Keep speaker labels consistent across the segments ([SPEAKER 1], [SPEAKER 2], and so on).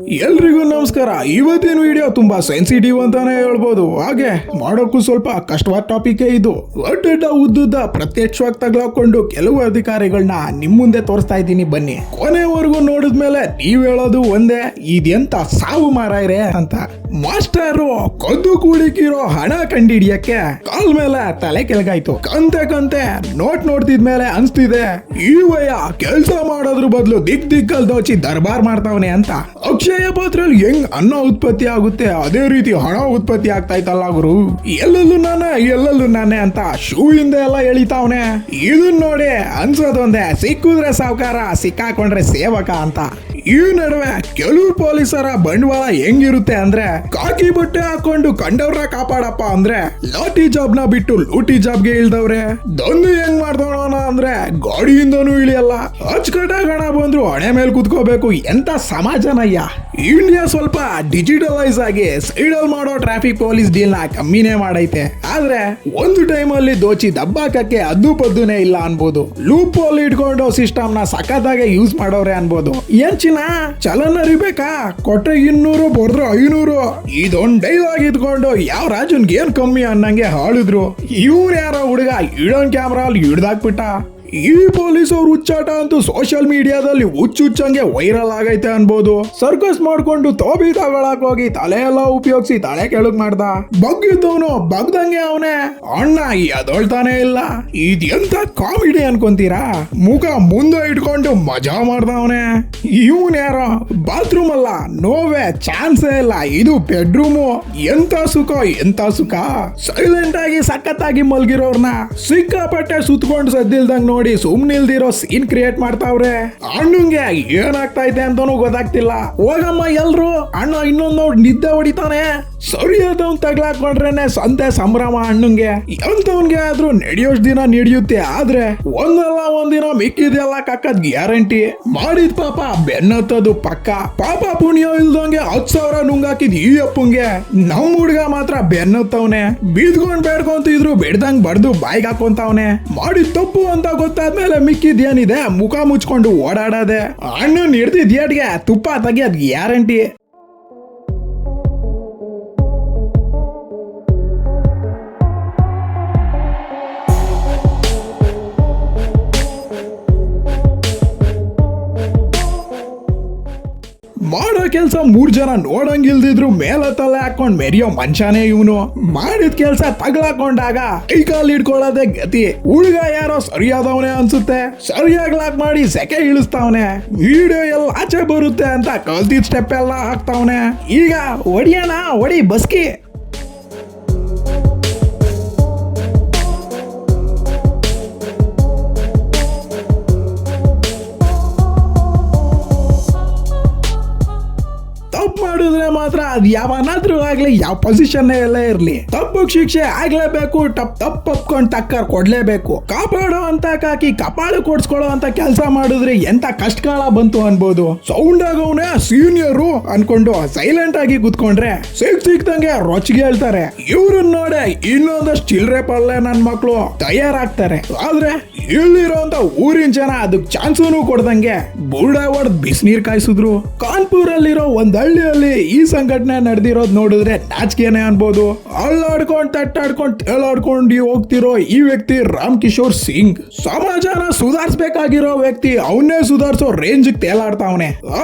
[SPEAKER 1] ಎಲ್ರಿಗೂ ನಮಸ್ಕಾರ. ಇವತ್ತಿನ ವಿಡಿಯೋ ತುಂಬಾ ಸೆನ್ಸಿಟಿವ್ ಅಂತಾನೆ ಹೇಳ್ಬೋದು. ಹಾಗೆ ಮಾಡೋಕ್ಕೂ ಸ್ವಲ್ಪ ಕಷ್ಟವಾದ ಟಾಪಿಕ್ ಇದು. ಒಡ್ಡ ಉದ್ದುದ್ದ ಪ್ರತ್ಯಕ್ಷವಾಗಿ ತಗ್ಲಾಕೊಂಡು ಕೆಲವು ಅಧಿಕಾರಿಗಳನ್ನ ನಿಮ್ ಮುಂದೆ ತೋರಿಸ್ತಾ ಇದ್ದೀನಿ, ಬನ್ನಿ. ಕೊನೆವರೆಗೂ ನೋಡಿದ್ಮೇಲೆ ನೀವ್ ಹೇಳೋದು ಒಂದೇ, ಇದೆಂತ ಸಾವು ಮಾರಾಯ್ರೆ ಅಂತ. ಮಾಸ್ಟರು ಕದ್ದು ಕೂಡಿಕಿರೋ ಹಣ ಕಂಡಿಡಿಯಕ್ಕೆ ಕಾಲ್ ಮೇಲೆ ತಲೆ ಕೆಳಗಾಯ್ತು. ಕಂತೆ ನೋಡ್ತಿದ್ಮೇಲೆ ಅನ್ಸ್ತಿದೆ ಈ ವಯ ಕೆಲ್ಸ ಮಾಡೋದ್ರ ಬದಲು ದಿಕ್ಕಲ್ ದೋಚಿ ದರ್ಬಾರ್ ಮಾಡ್ತಾವನೆ ಅಂತ. ಅಕ್ಷಯ ಪಾತ್ರೆಯಲ್ಲಿ ಹೆಂಗ್ ಅನ್ನ ಉತ್ಪತ್ತಿ ಆಗುತ್ತೆ ಅದೇ ರೀತಿ ಹಣ ಉತ್ಪತ್ತಿ ಆಗ್ತಾ ಇತ್ತಲ್ಲ ಗುರು. ಎಲ್ಲೆಲ್ಲೂ ನಾನೇ ಅಂತ ಶೂ ಹಿಂದೆ ಎಲ್ಲ ಎಳಿತಾವನೆ. ಇದನ್ ನೋಡಿ ಅನ್ಸೋದೊಂದೇ, ಸಿಕ್ಕಿದ್ರೆ ಸಾವುಕಾರ, ಸಿಕ್ಕಾಕೊಂಡ್ರೆ ಸೇವಕ ಅಂತ. ಈ ನಡುವೆ ಕೆಲವು ಪೊಲೀಸರ ಬಂಡವಾಳ ಹೆಂಗಿರುತ್ತೆ ಅಂದ್ರೆ, ಕಾಕಿ ಬಟ್ಟೆ ಹಾಕೊಂಡು ಕಂಡವ್ರ ಕಾಪಾಡಪ್ಪ ಅಂದ್ರೆ ಲಾಠಿ ಜಾಬ್ ನ ಬಿಟ್ಟು ಲೂಟಿ ಜಾಬ್ಗೆ ಇಳ್ದವ್ರೆ. ದಂಧೆ ಹೆಂಗ್ ಮಾಡ್ದವಣ ಅಂದ್ರೆ ಗಾಡಿಯಿಂದನೂ ಇಳಿಯಲ್ಲ, ಅಚ್ಚುಕಟ್ಟಾಗಿ ಹಣ ಬಂದ್ರು ಹಣೆ ಮೇಲೆ ಕುತ್ಕೋಬೇಕು. ಎಂತ ಸಮಾಜನಯ್ಯ. ಇಂಡಿಯಾ ಸ್ವಲ್ಪ ಡಿಜಿಟಲೈಸ್ ಆಗಿ ಸೈಡಲ್ ಮಾಡೋ ಟ್ರಾಫಿಕ್ ಪೊಲೀಸ್ ಡೀಲ್ ನ ಕಮ್ಮಿನೇ ಮಾಡೈತೆ. ಆದ್ರೆ ಒಂದು ಟೈಮ್ ಅಲ್ಲಿ ದೋಚಿ ದಬ್ಬಾಕಕ್ಕೆ ಅದ್ದು ಪದ್ದುನೇ ಇಲ್ಲ ಅನ್ಬೋದು. ಲೂಪ್ ಹೋಲ್ ಇಟ್ಕೊಂಡು ಸಿಸ್ಟಮ್ ನ ಸಖತ್ತಾಗೆ ಯೂಸ್ ಮಾಡೋರೆ ಅನ್ಬೋದು. ಏನ್ ಚಲನ ಅರಿಬೇಕಾ, ಕೊಟ್ರೆ 200 ಬರೆದ್ರು 500. ಇದೊಂದ್ ಡೈಲಾಗ್ ಇದ್ಕೊಂಡು ಯಾವ ರಾಜನ್ಗೆ ಏನ್ ಕಮ್ಮಿ ಅನ್ನಂಗೆ ಹಾಳಿದ್ರು. ಇವ್ರು ಯಾರೋ ಹುಡುಗ ಇಡೋನ್ ಕ್ಯಾಮ್ರಾ ಅಲ್ಲಿ ಹಿಡ್ದಾಕ್ಬಿಟ್ಟ. ಈ ಪೊಲೀಸ್ ಅವ್ರ ಹುಚ್ಚಾಟ ಅಂತೂ ಸೋಷಿಯಲ್ ಮೀಡಿಯಾದಲ್ಲಿ ಹುಚ್ಚುಚ್ಚಂಗೆ ವೈರಲ್ ಆಗೈತೆ ಅನ್ಬೋದು. ಸರ್ಕಸ್ ಮಾಡ್ಕೊಂಡು ತೋಬಿ ತಗೊಳಕ್ ಹೋಗಿ ತಲೆ ಎಲ್ಲ ಉಪಯೋಗಿಸಿ ತಲೆ ಕೆಳಗ್ ಮಾಡ್ದ. ಬಗ್ಗಿದ್ದವನು ಬಗ್ದಂಗೆ ಅವನೇ ಅಣ್ಣ ಎದೊಳ್ತಾನೆ ಇಲ್ಲ. ಇದೆಂತ ಕಾಮಿಡಿ ಅನ್ಕೊಂತೀರಾ? ಮುಖ ಮುಂದೆ ಇಟ್ಕೊಂಡು ಮಜಾ ಮಾಡ್ದವನೆ. ಇವನ್ ಯಾರೋ ಬಾತ್ರೂಮ್ ಅಲ್ಲ, ನೋವೇ ಚಾನ್ಸೇ ಇಲ್ಲ, ಇದು ಬೆಡ್ರೂಮು. ಎಂತ ಸುಖ. ಸೈಲೆಂಟ್ ಆಗಿ ಸಖತ್ತಾಗಿ ಮಲ್ಗಿರೋರ್ನ ಸಿಕ್ಕಾಪಟ್ಟೆ ಸುತ್ಕೊಂಡು ಸದ್ದಿಲ್ದಂಗ್ ನೋಡಿ ಸುಮ್ನಿಲ್ದಿರೋ ಸೀನ್ ಕ್ರಿಯೇಟ್ ಮಾಡ್ತಾವ್ರೆ. ಅಣ್ಣಂಗೆ ಏನಾಗ್ತಾ ಇದೆ ಅಂತಾನೂ ಗೊತ್ತಾಗ್ತಿಲ್ಲ. ಹೋಗಮ್ಮ ಎಲ್ರು, ಅಣ್ಣ ಇನ್ನೊಂದ್ ನೋಡ್ ನಿದ್ದೆ ಹೊಡಿತಾನೆ. ಸರಿಯಾದವ್ನ್ ತಗ್ಲಾಕೊಂಡ್ರೇನೆ ಸಂತೆ ಸಂಭ್ರಮ ಅಣ್ಣಂಗೆ. ಎಂತವನ್ಗೆ ಆದ್ರೂ ನಡೆಯೋಷ್ಟು ದಿನ ನಡೆಯುತ್ತೆ, ಆದ್ರೆ ಒಂದಲ್ಲ ಒಂದಿನ ಮಿಕ್ಕಿದೆಲ್ಲ ಕಕ್ಕದ್ ಗ್ಯಾರಂಟಿ. ಮಾಡಿದ್ ಪಾಪ ಬೆನ್ನತ್ತದು ಪಕ್ಕ. ಪಾಪ ಪುಣ್ಯ ಇಲ್ದಂಗೆ 10,000 ನುಂಗಾಕಿದ್ ಈ ಅಪ್ಪಂಗೆ. ನಮ್ ಹುಡ್ಗ ಮಾತ್ರ ಬೆನ್ನತ್ತವನೆ. ಬೀದ್ಕೊಂಡ್ ಬೇಡ್ಕೊಂತಿದ್ರು ಬೆಡ್ದಂಗ್ ಬಡ್ದು ಬಾಯ್ಗೆ ಹಾಕೊಂತವನೆ. ಮಾಡಿದ್ ತಪ್ಪು ಅಂತ ಗೊತ್ತಾದ್ಮೇಲೆ ಮಿಕ್ಕಿದೇನಿದೆ ಮುಖ ಮುಚ್ಕೊಂಡು ಓಡಾಡದೆ. ಅಣ್ಣನ್ ಹಿಡ್ದಿದ್ ಏಟ್ಗೆ ತುಪ್ಪ ತೆಗಿಯೋದ್ ಗ್ಯಾರಂಟಿ. ಮಾಡೋ ಕೆಲ್ಸ 3 ಜನ ನೋಡಂಗಿಲ್ದಿದ್ರು ಮೇಲ ತಲೆ ಹಾಕೊಂಡ್ ಮೆರಿಯೋ ಮನುಷ್ಯನೇ ಇವನು. ಮಾಡಿದ ಕೆಲ್ಸ ತಗ್ಲಾಕೊಂಡಾಗ ಕೈ ಕಾಲು ಹಿಡ್ಕೊಳ್ಳೋದೇ ಗತಿ. ಹುಡುಗ ಯಾರೋ ಸರಿಯಾದವನೇ ಅನ್ಸುತ್ತೆ. ಸರಿಯಾಗಿ ಲಾಕ್ ಮಾಡಿ ಸೆಕೆ ಇಳಿಸ್ತಾವನೆ. ವಿಡಿಯೋ ಎಲ್ಲ ಆಚೆ ಬರುತ್ತೆ ಅಂತ ಕಲ್ತಿದ್ ಸ್ಟೆಪ್ ಎಲ್ಲ ಹಾಕ್ತಾವನೆ. ಈಗ ಹೊಡಿ ಬಸ್ಕಿ. ಮಾಡಿದ್ರೆ ಮಾತ್ರ ಅದ್ ಯಾವನಾದ್ರೂ ಆಗ್ಲಿ, ಯಾವ ಪೊಸಿಷನ್ ಎಲ್ಲ ಇರ್ಲಿ, ತಪ್ಪಕ್ ಶಿಕ್ಷೆ ಆಗ್ಲೇಬೇಕು. ತಪ್ಪೊಪ್ಕೊಂಡ್ ಟಕ್ಕರ್ ಕೊಡ್ಲೇಬೇಕು. ಕಾಪಾಡೋ ಅಂತ ಕಾಕಿ ಕಪಾಳು ಕೊಡ್ಸ್ಕೊಳ್ಳೋ ಅಂತ ಕೆಲಸ ಮಾಡಿದ್ರೆ ಎಂತ ಕಷ್ಟಕಾಲ ಬಂತು ಅನ್ಬೋದು. ಸೌಂಡ್ ಆಗವನೇ ಸೀನಿಯರು ಅನ್ಕೊಂಡು ಸೈಲೆಂಟ್ ಆಗಿ ಕುತ್ಕೊಂಡ್ರೆ ಸಿಕ್ತಂಗೆ ರೊಚ್ಚಿಗೆ ಹೇಳ್ತಾರೆ. ಇವ್ರನ್ನ ನೋಡೆ ಇನ್ನೊಂದಷ್ಟು ಚಿಲ್ರೆ ಪಲ್ಲೆ ನನ್ ಮಕ್ಳು ತಯಾರಾಗ್ತಾರೆ. ಆದ್ರೆ ಇಲ್ಲಿರೋಂತ ಊರಿನ ಜನ ಅದಕ್ ಚಾನ್ಸೂನು ಕೊಡ್ದಂಗೆ ಬುಡ ಹೊಡೆದ್ ಬಿಸಿನೀರ್ ಕಾಯಿಸಿದ್ರು. ಕಾನ್ಪುರ್ ಅಲ್ಲಿರೋ ಒಂದ್ ಹಳ್ಳಿಯಲ್ಲಿ ಈ ಸಂಘಟನೆ ನಡೆದಿರೋದ್ ನೋಡಿದ್ರೆ ನಾಚಿಕೆನೆ ಅನ್ಬೋದು. ಅಲ್ಲಾಡ್ಕೊಂಡ್ ತಟ್ಟಾಡ್ಕೊಂಡ್ ತೇಲಾಡ್ಕೊಂಡು ಹೋಗ್ತಿರೋ ಈ ವ್ಯಕ್ತಿ ರಾಮ್ ಕಿಶೋರ್ ಸಿಂಗ್. ಸಮಾಜನ ಸುಧಾರಿಸಬೇಕಾಗಿರೋ ವ್ಯಕ್ತಿ ಅವನ್ನೇ ಸುಧಾರಿಸೋ ರೇಂಜ್ ತೇಲಾಡ್ತಾವನೆ.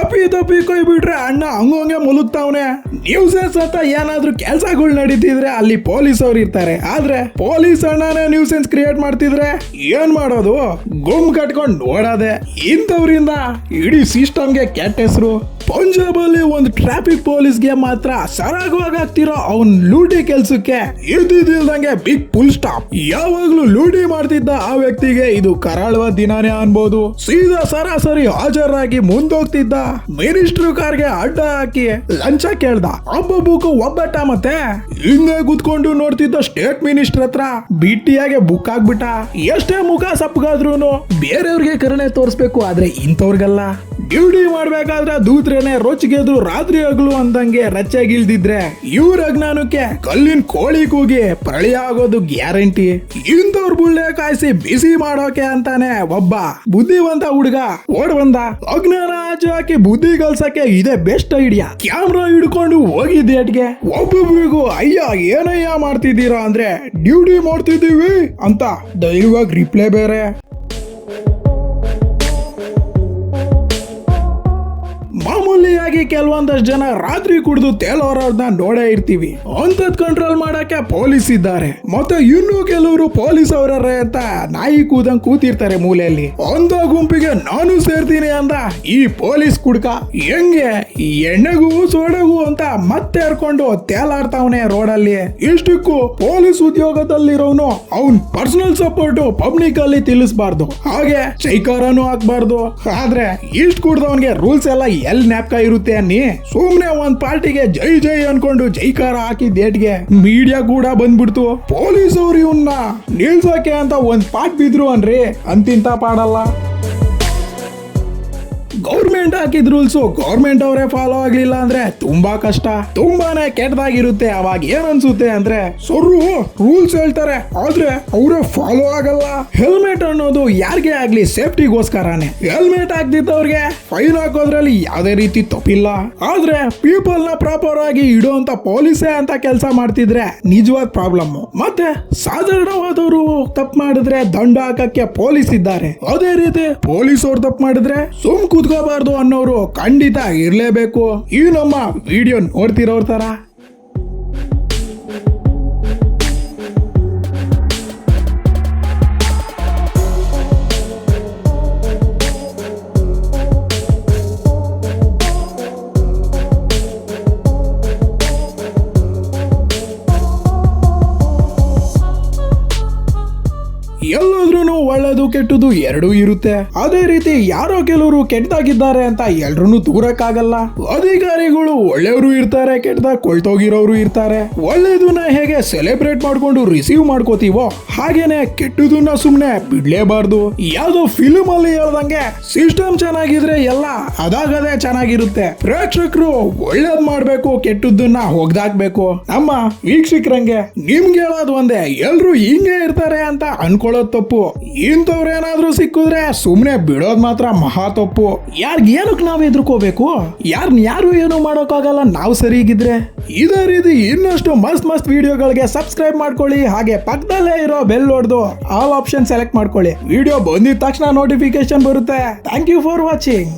[SPEAKER 1] ತಪ್ಪಿ ಕೈ ಬಿಟ್ರೆ ಅಣ್ಣ ಹಂಗಂಗೆ ಮುಲುಗ್ತಾವನೆ. ನ್ಯೂಸೆನ್ಸ್ ಅಂತ ಏನಾದ್ರೂ ಕೆಲ್ಸಗಳು ನಡೀತಿದ್ರೆ ಅಲ್ಲಿ ಪೊಲೀಸ್ ಅವ್ರು ಇರ್ತಾರೆ. ಆದ್ರೆ ಪೊಲೀಸ್ ಅಣ್ಣನೇ ನ್ಯೂಸೆನ್ಸ್ ಕ್ರಿಯೇಟ್ ಮಾಡ್ತಿದ್ರೆ ಏನ್ ಮಾಡೋದು? ಗುಮ್ ಕಟ್ಕೊಂಡ್ ನೋಡೋದೆ. ಇಂಥವ್ರಿಂದ ಇಡೀ ಸಿಸ್ಟಮ್ಗೆ ಕೆಟ್ಟ ಹೆಸರು. ಪಂಜಾಬ್ ಅಲ್ಲಿ ಒಂದು ಟ್ರಾಫಿಕ್ ಪೊಲೀಸ್ಗೆ ಮಾತ್ರ ಸರಾಗವಾಗ್ತಿರೋ ಅವನ್ ಲೂಟಿ ಕೆಲ್ಸಕ್ಕೆ ಇದ್ದಿಲ್ದಂಗೆ ಬಿಗ್ ಫುಲ್ ಸ್ಟಾಪ್. ಯಾವಾಗ್ಲೂ ಲೂಟಿ ಮಾಡ್ತಿದ್ದ ಆ ವ್ಯಕ್ತಿಗೆ ಇದು ಕರಾಳವಾದ ದಿನಾನೇ ಅನ್ಬೋದು. ಸೀದಾ ಸರಾಸರಿ ಹಾಜರಾಗಿ ಮುಂದೋಗ್ತಿದ್ದ ಮಿನಿಸ್ಟ್ರು ಕಾರ್ಗೆ ಅಡ್ಡ ಹಾಕಿ ಲಂಚ ಕೇಳ್ದ. ಒಬ್ಬೊಬ್ಬಕ್ಕೂ ಒಬ್ಬಟ್ಟ. ಮತ್ತೆ ಹಿಂದೆ ಕೂತ್ಕೊಂಡು ನೋಡ್ತಿದ್ದ ಸ್ಟೇಟ್ ಮಿನಿಸ್ಟರ್ ಹತ್ರ ಬಿಟ್ಟಿಯಾಗೆ ಬುಕ್ ಆಗ್ಬಿಟ್ಟ. ಎಷ್ಟೇ ಮುಖ ಸಪ್ಪಗಾದ್ರೂನು ಬೇರೆಯವ್ರಿಗೆ ಕರುಣೆ ತೋರಿಸ್ಬೇಕು, ಆದ್ರೆ ಇಂಥವ್ರಿಗಲ್ಲ. ಡ್ಯೂಟಿ ಮಾಡ್ಬೇಕಾದ್ರೆ ದೂತ್ರೇನೆ ರೊಚ್ಚಿಗೆದ್ರು ರಾತ್ರಿ ಹಗಲಿಗೆ ಹಗಲು ಅಂದಂಗೆ ರಚ್ಚೆಗಿಲ್ದಿದ್ರೆ ಇವ್ರ ಅಜ್ಞಾನಕ್ಕೆ ಕಲ್ಲಿನ ಕೋಳಿ ಕೂಗಿ ಪ್ರಳಯ ಆಗೋದು ಗ್ಯಾರಂಟಿ. ಇಂಥವ್ರ ಬುಳ್ಳೆ ಕಾಯಿಸಿ ಬಿಸಿ ಮಾಡೋಕೆ ಅಂತಾನೆ ಒಬ್ಬ ಬುದ್ಧಿವಂತ ಹುಡುಗ ಓಡ್ ಬಂದ. ಅಜ್ಞಾನ ಆಚೆ ಹಾಕಿ ಬುದ್ಧಿ ಕಲ್ಸಕ್ಕೆ ಇದೇ ಬೆಸ್ಟ್ ಐಡಿಯಾ. ಕ್ಯಾಮ್ರಾ ಹಿಡ್ಕೊಂಡು ಹೋಗಿದ್ದೇಟ್ಗೆ ಒಬ್ಬೊಬ್ರಿಗೂ ಅಯ್ಯ ಏನಯ್ಯ ಮಾಡ್ತಿದ್ದೀರಾ ಅಂದ್ರೆ ಡ್ಯೂಟಿ ಮಾಡ್ತಿದ್ದೀವಿ ಅಂತ ಧೈರ್ಯವಾಗಿ ರಿಪ್ಲೈ ಬೇರೆ. ಮಾಮೂಲಿಯಾಗಿ ಕೆಲವೊಂದಷ್ಟು ಜನ ರಾತ್ರಿ ಕುಡಿದು ತೇಲೋರನ್ನ ನೋಡೇ ಇರ್ತೀವಿ. ಅಂತದ್ ಕಂಟ್ರೋಲ್ ಮಾಡಕ್ಕೆ ಪೊಲೀಸ್ ಇದ್ದಾರೆ. ಮತ್ತೆ ಇನ್ನೂ ಕೆಲವರು ಪೊಲೀಸ್ ಅವರೇ ಅಂತ ನಾಯಿ ಕೂದಂಗ್ ಕೂತಿರ್ತಾರೆ ಮೂಲೆಯಲ್ಲಿ. ಅಂತ ಗುಂಪಿಗೆ ನಾನು ಸೇರ್ತೀನಿ ಅಂದ ಈ ಪೊಲೀಸ್ ಕುಡ್ಕ ಹೆಂಗೆ ಎಣ್ಣೆಗೂ ಸೋಡಗೂ ಅಂತ ಮತ್ತೆ ಹರ್ಕೊಂಡು ತೇಲಾಡ್ತಾವನೆ ರೋಡಲ್ಲಿ. ಇಷ್ಟಕ್ಕೂ ಪೊಲೀಸ್ ಉದ್ಯೋಗದಲ್ಲಿರೋನು ಅವನ್ ಪರ್ಸನಲ್ ಸಪೋರ್ಟ್ ಪಬ್ಲಿಕ್ ಅಲ್ಲಿ ತಿಳಿಸಬಾರ್ದು, ಹಾಗೆ ಚೈಕಾರನು ಹಾಕ್ಬಾರ್ದು. ಆದ್ರೆ ಇಷ್ಟ ಕುಡ್ದವನ್ಗೆ ರೂಲ್ಸ್ ಎಲ್ಲ ಎಲ್ ನ್ಯಾಪ್ಕ ಇರುತ್ತೆ ಅನ್ನಿ ಸುಮ್ನೆ ಒಂದ್ ಪಾರ್ಟಿಗೆ ಜೈ ಜೈ ಅನ್ಕೊಂಡು ಜೈಕಾರ ಹಾಕಿದ್ದೇಟ್ಗೆ ಮೀಡಿಯಾ ಕೂಡ ಬಂದ್ಬಿಡ್ತು. ಪೊಲೀಸ್ ಅವ್ರು ಇವನ್ನ ನಿಲ್ಸಕ್ಕೆ ಅಂತ ಒಂದ್ ಪಾಟ್ ಬಿದ್ರು ಅನ್ರಿ ಅಂತಿಂತ ಪಾಡಲ್ಲ. ಗೌರ್ಮೆಂಟ್ ಹಾಕಿದ ರೂಲ್ಸ್ ಗೌರ್ಮೆಂಟ್ ಅವರೇ ಫಾಲೋ ಆಗ್ಲಿಲ್ಲ ಅಂದ್ರೆ ತುಂಬಾ ಕಷ್ಟ, ತುಂಬಾನೇ ಕೆಟ್ಟದಾಗಿರುತ್ತೆ. ಅವಾಗ ಏನ್ ಅನ್ಸುತ್ತೆ ಅಂದ್ರೆ ಸೊರ್ರು ರೂಲ್ಸ್ ಹೇಳ್ತಾರೆ ಆದ್ರೆ ಅವರೇ ಫಾಲೋ ಆಗಲ್ಲ. ಹೆಲ್ಮೆಟ್ ಅನ್ನೋದು ಯಾರಿಗೆ ಆಗ್ಲಿ ಸೇಫ್ಟಿಗೋಸ್ಕರನೇ. ಹೆಲ್ಮೆಟ್ ಹಾಕ್ದಿದ್ದವ್ರಿಗೆ ಫೈನ್ ಹಾಕೋದ್ರಲ್ಲಿ ಯಾವ್ದೇ ರೀತಿ ತಪ್ಪಿಲ್ಲ. ಆದ್ರೆ ಪೀಪಲ್ ನ ಪ್ರಾಪರ್ ಆಗಿ ಇಡುವಂತ ಪೊಲೀಸೇ ಅಂತ ಕೆಲಸ ಮಾಡ್ತಿದ್ರೆ ನಿಜವಾದ ಪ್ರಾಬ್ಲಮ್. ಮತ್ತೆ ಸಾಧಾರಣವಾದವರು ತಪ್ಪು ಮಾಡಿದ್ರೆ ದಂಡ ಹಾಕಕ್ಕೆ ಪೊಲೀಸ್ ಇದ್ದಾರೆ. ಅದೇ ರೀತಿ ಪೊಲೀಸ್ ಅವ್ರು ತಪ್ಪು ಮಾಡಿದ್ರೆ ಸುಮ್ ಕೂತ್ಕೋಬಾರ್ದು ಅನ್ನೋರು ಖಂಡಿತ ಇರ್ಲೇಬೇಕು. ಈ ನಮ್ಮ ವಿಡಿಯೋ ನೋಡ್ತಿರೋರ್ ತರ. ಎಲ್ಲದ್ರೂ ಒಳ್ಳೇದು ಕೆಟ್ಟದು ಎರಡೂ ಇರುತ್ತೆ. ಅದೇ ರೀತಿ ಯಾರೋ ಕೆಲವರು ಕೆಟ್ಟದಾಗಿದ್ದಾರೆ ಅಂತ ಎಲ್ರೂ ದೂರಕ್ಕಾಗಲ್ಲ. ಅಧಿಕಾರಿಗಳು ಒಳ್ಳೆಯವರು ಇರ್ತಾರೆ, ಕೆಟ್ಟದಾಗ ಕೊಳ್ತೋಗಿರೋರು ಇರ್ತಾರೆ. ಒಳ್ಳೇದನ್ನ ಹೇಗೆ ಸೆಲೆಬ್ರೇಟ್ ಮಾಡ್ಕೊಂಡು ರಿಸೀವ್ ಮಾಡ್ಕೋತೀವೋ ಹಾಗೇನೆ ಕೆಟ್ಟದನ್ನ ಸುಮ್ನೆ ಬಿಡ್ಲೇಬಾರ್ದು. ಯಾವ್ದೋ ಫಿಲ್ಮ್ ಅಲ್ಲಿ ಹೇಳ್ದಂಗೆ ಸಿಸ್ಟಮ್ ಚೆನ್ನಾಗಿದ್ರೆ ಎಲ್ಲ ಅದಾಗದೇ ಚೆನ್ನಾಗಿರುತ್ತೆ. ಪ್ರೇಕ್ಷಕರು ಒಳ್ಳೇದ್ ಮಾಡ್ಬೇಕು, ಕೆಟ್ಟದನ್ನ ಹೊಗ್ದಾಕ್ಬೇಕು. ನಮ್ಮ ವೀಕ್ಷಕರಂಗೆ ನಿಮ್ಗೆ ಹೇಳೋದು ಒಂದೇ, ಎಲ್ರು ಹಿಂಗೆ ಇರ್ತಾರೆ ಅಂತ ಅನ್ಕೊಳ್ಳೋದು ತಪ್ಪು. ಇಂಥವ್ರೇನಾದ್ರೂ ಸಿಕ್ಕಿದ್ರೆ ಸುಮ್ನೆ ಬಿಡೋದ್ ಮಾತ್ರ ಮಹಾ ತಪ್ಪು. ಏನಕ್ಕೆ ನಾವ್ ಎದುರ್ಕೋಬೇಕು? ಯಾರು ಏನು ಮಾಡೋಕ್ಕಾಗಲ್ಲ ನಾವು ಸರಿಗಿದ್ರೆ. ಇದೇ ರೀತಿ ಇನ್ನಷ್ಟು ಮಸ್ತ್ ವಿಡಿಯೋಗಳಿಗೆ ಸಬ್ಸ್ಕ್ರೈಬ್ ಮಾಡ್ಕೊಳ್ಳಿ. ಹಾಗೆ ಪಕ್ಕದಲ್ಲೇ ಇರೋ ಬೆಲ್ ಹೊಡೆದು ಆಲ್ ಆಪ್ಷನ್ ಸೆಲೆಕ್ಟ್ ಮಾಡ್ಕೊಳ್ಳಿ. ವಿಡಿಯೋ ಬಂದಿದ ತಕ್ಷಣ ನೋಟಿಫಿಕೇಶನ್ ಬರುತ್ತೆ. Thank you for watching.